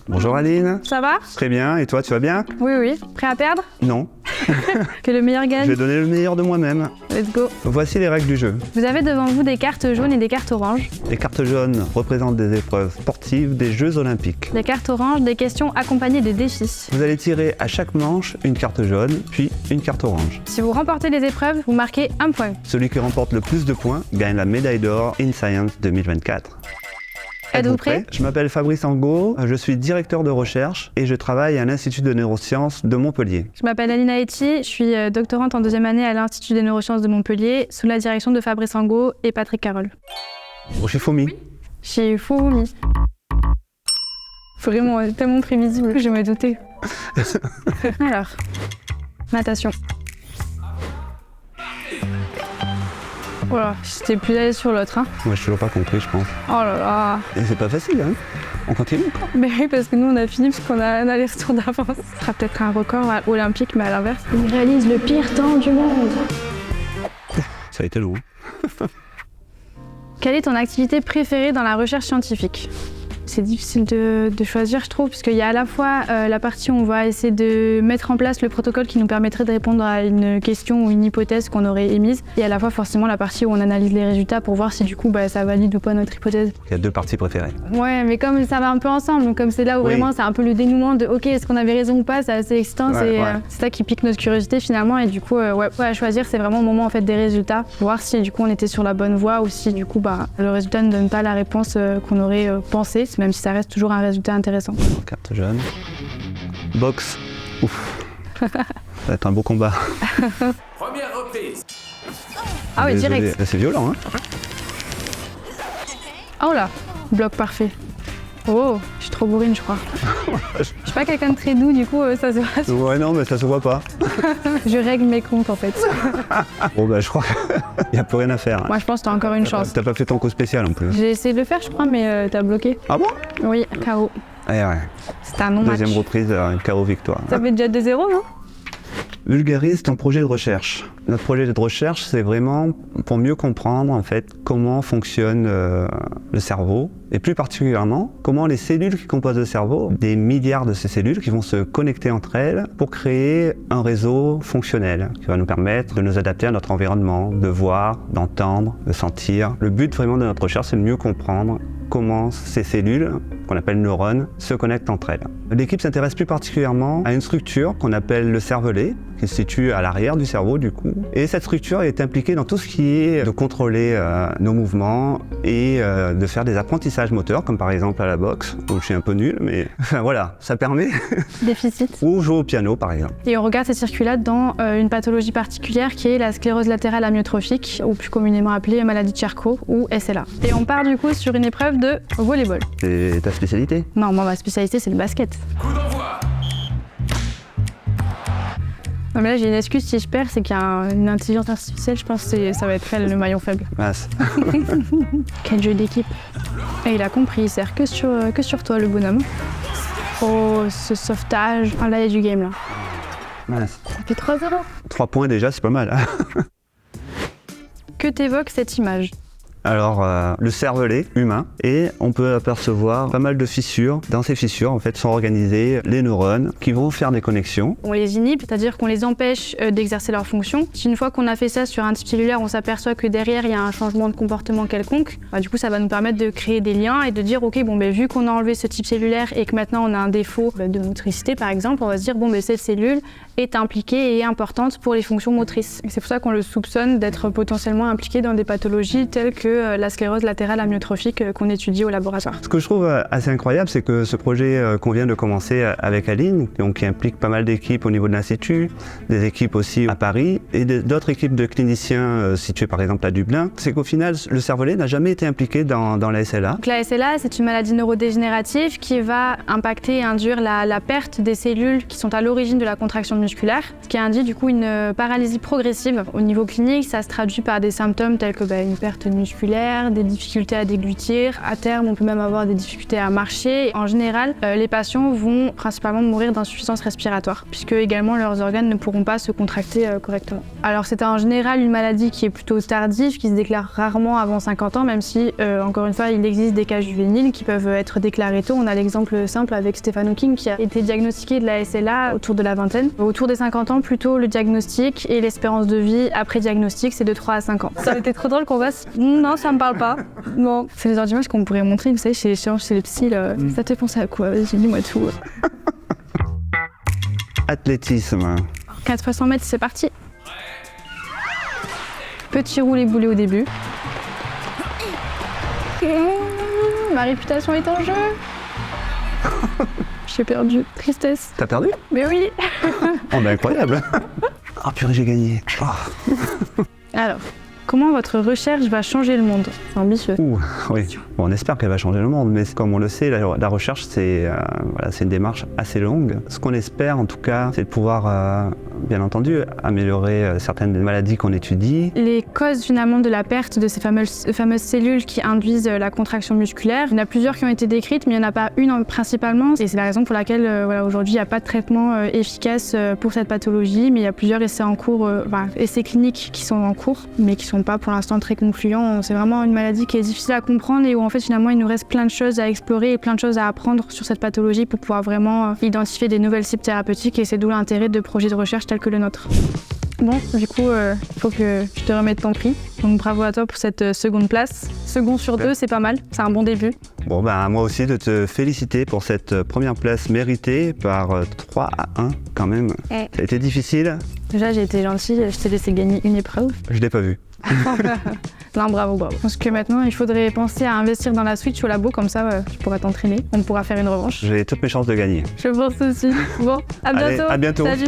Bonjour Aline. Ça va? Très bien, et toi, tu vas bien? Oui. Prêt à perdre? Non. Que le meilleur gagne? Je vais donner le meilleur de moi-même. Let's go. Voici les règles du jeu. Vous avez devant vous des cartes jaunes et des cartes oranges. Les cartes jaunes représentent des épreuves sportives des Jeux Olympiques. Les cartes oranges, des questions accompagnées des défis. Vous allez tirer à chaque manche une carte jaune, puis une carte orange. Si vous remportez les épreuves, vous marquez un point. Celui qui remporte le plus de points gagne la médaille d'or InScience 2024. Êtes-vous prêt? Je m'appelle Fabrice Angot, je suis directeur de recherche et je travaille à l'Institut de neurosciences de Montpellier. Je m'appelle Aline Haïti, je suis doctorante en deuxième année à l'Institut des neurosciences de Montpellier sous la direction de Fabrice Angot et Patrick Carole. Shifumi. Shifumi. Vraiment tellement prévisible, je me doutais. Alors, natation. Voilà, j'étais plus allée sur l'autre. Hein. Moi, je suis toujours pas compris, je pense. Oh là là. Et c'est pas facile, hein. On continue. Mais oui, parce que nous, on a fini parce qu'on a un aller-retour d'avance. Ce sera peut-être un record olympique, mais à l'inverse. Il réalise le pire temps du monde. Ça a été long. Quelle est ton activité préférée dans la recherche scientifique? C'est difficile de choisir, je trouve, parce qu'il y a à la fois la partie où on va essayer de mettre en place le protocole qui nous permettrait de répondre à une question ou une hypothèse qu'on aurait émise, et à la fois forcément la partie où on analyse les résultats pour voir si du coup ça valide ou pas notre hypothèse. Il y a deux parties préférées. Ouais, mais comme ça va un peu ensemble, donc comme c'est là où vraiment c'est un peu le dénouement de ok, est-ce qu'on avait raison ou pas, c'est assez excitant, c'est ça qui pique notre curiosité finalement, et du coup à choisir, c'est vraiment au moment en fait des résultats, voir si du coup on était sur la bonne voie ou si du coup le résultat ne donne pas la réponse qu'on aurait pensé, même si ça reste toujours un résultat intéressant. Carte jaune. Boxe. Ouf. Ça va être un beau combat. Première reprise. Ah ouais, Désolé. direct. C'est violent, hein. Oh là, bloc parfait. Oh, je suis trop bourrine, je crois. Je suis pas quelqu'un de très doux, du coup, ça se voit. Ouais, non, mais ça se voit pas. Je règle mes comptes, en fait. Bon, je crois qu'il n'y a plus rien à faire. Moi, je pense que t'as encore une chance. T'as pas fait ton coup spécial en plus. J'ai essayé de le faire, je crois, mais t'as bloqué. Ah bon? Oui, KO. Ouais. C'était un non-match. Deuxième reprise, une KO victoire. Ça fait déjà 2-0, non? Vulgarise ton projet de recherche. Notre projet de recherche, c'est vraiment pour mieux comprendre en fait comment fonctionne le cerveau et plus particulièrement comment les cellules qui composent le cerveau, des milliards de ces cellules qui vont se connecter entre elles pour créer un réseau fonctionnel qui va nous permettre de nous adapter à notre environnement, de voir, d'entendre, de sentir. Le but vraiment de notre recherche, c'est de mieux comprendre comment ces cellules, qu'on appelle neurones, se connectent entre elles. L'équipe s'intéresse plus particulièrement à une structure qu'on appelle le cervelet, qui se situe à l'arrière du cerveau du coup. Et cette structure est impliquée dans tout ce qui est de contrôler nos mouvements et de faire des apprentissages moteurs, comme par exemple à la boxe, où je suis un peu nul, mais voilà, ça permet. Déficit. Ou jouer au piano par exemple. Et on regarde ces circuits-là dans une pathologie particulière qui est la sclérose latérale amyotrophique, ou plus communément appelée maladie de Charcot, ou SLA. Et on part du coup sur une épreuve de volleyball. C'est ta spécialité? Non, moi ma spécialité c'est le basket. Coup d'envoi. Non mais là j'ai une excuse, si je perds c'est qu'il y a une intelligence artificielle, je pense que ça va être elle le maillon faible. Mince. Quel jeu d'équipe. Et il a compris, il sert que sur toi le bonhomme. Oh ce sauvetage, ah là il y a du game là. Mince. Ça fait 3-0. 3 points déjà, c'est pas mal. Que t'évoque cette image? Alors, le cervelet humain, et on peut apercevoir pas mal de fissures. Dans ces fissures, en fait, sont organisés les neurones qui vont faire des connexions. On les inhibe, c'est-à-dire qu'on les empêche d'exercer leur fonction. Si une fois qu'on a fait ça sur un type cellulaire, on s'aperçoit que derrière, il y a un changement de comportement quelconque, du coup, ça va nous permettre de créer des liens et de dire, ok, vu qu'on a enlevé ce type cellulaire et que maintenant on a un défaut de motricité, par exemple, on va se dire, cette cellule est impliquée et importante pour les fonctions motrices. Et c'est pour ça qu'on le soupçonne d'être potentiellement impliqué dans des pathologies telles que la sclérose latérale amyotrophique qu'on étudie au laboratoire. Ce que je trouve assez incroyable, c'est que ce projet qu'on vient de commencer avec Aline, donc qui implique pas mal d'équipes au niveau de l'Institut, des équipes aussi à Paris et d'autres équipes de cliniciens situées par exemple à Dublin, c'est qu'au final, le cervelet n'a jamais été impliqué dans la SLA. Donc la SLA, c'est une maladie neurodégénérative qui va impacter et induire la perte des cellules qui sont à l'origine de la contraction musculaire, ce qui induit du coup une paralysie progressive. Au niveau clinique, ça se traduit par des symptômes tels que une perte de muscle musculaires, des difficultés à déglutir. À terme, on peut même avoir des difficultés à marcher. En général, les patients vont principalement mourir d'insuffisance respiratoire, puisque également leurs organes ne pourront pas se contracter correctement. Alors c'est en général une maladie qui est plutôt tardive, qui se déclare rarement avant 50 ans, même si, encore une fois, il existe des cas juvéniles qui peuvent être déclarés tôt. On a l'exemple simple avec Stephen Hawking qui a été diagnostiqué de la SLA autour de la vingtaine. Autour des 50 ans, plutôt le diagnostic, et l'espérance de vie après diagnostic, c'est de 3 à 5 ans. Ça aurait été trop drôle qu'on fasse « Non, ça me parle pas. » Non. C'est les genres d'images qu'on pourrait montrer, vous savez, chez les chirurgiens, chez les psys. Ça te fait penser à quoi? Vas-y, dis-moi tout. Athlétisme. 4 fois 100 mètres, c'est parti. Petit roulé-boulé au début. Ma réputation est en jeu. J'ai perdu. Tristesse. T'as perdu? Mais oui. Oh, mais incroyable. Ah purée, j'ai gagné. Oh. Alors, comment votre recherche va changer le monde? C'est ambitieux. Oui, bon, on espère qu'elle va changer le monde, mais comme on le sait, la recherche, c'est une démarche assez longue. Ce qu'on espère, en tout cas, c'est de pouvoir, bien entendu, améliorer certaines des maladies qu'on étudie. Les causes, finalement, de la perte de ces fameuses cellules qui induisent la contraction musculaire, il y en a plusieurs qui ont été décrites, mais il n'y en a pas une principalement. Et c'est la raison pour laquelle, aujourd'hui, il n'y a pas de traitement efficace pour cette pathologie, mais il y a plusieurs essais en cours, essais cliniques qui sont en cours, mais qui ne sont pas pour l'instant très concluants. C'est vraiment une maladie qui est difficile à comprendre et où en fait finalement il nous reste plein de choses à explorer et plein de choses à apprendre sur cette pathologie pour pouvoir vraiment identifier des nouvelles cibles thérapeutiques, et c'est d'où l'intérêt de projets de recherche tels que le nôtre. Bon, du coup, il faut que je te remette ton prix. Donc bravo à toi pour cette seconde place. Second sur 2, c'est pas mal, c'est un bon début. Bon, moi aussi de te féliciter pour cette première place méritée par 3 à 1 quand même. Ça a été difficile. Déjà, j'ai été gentille, je t'ai laissé gagner une épreuve. Je l'ai pas vu. Non, bravo. Je pense que maintenant, il faudrait penser à investir dans la Switch au labo, comme ça, tu pourras t'entraîner. On pourra faire une revanche. J'ai toutes mes chances de gagner. Je pense aussi. Bon, à bientôt. Allez, à bientôt. Salut.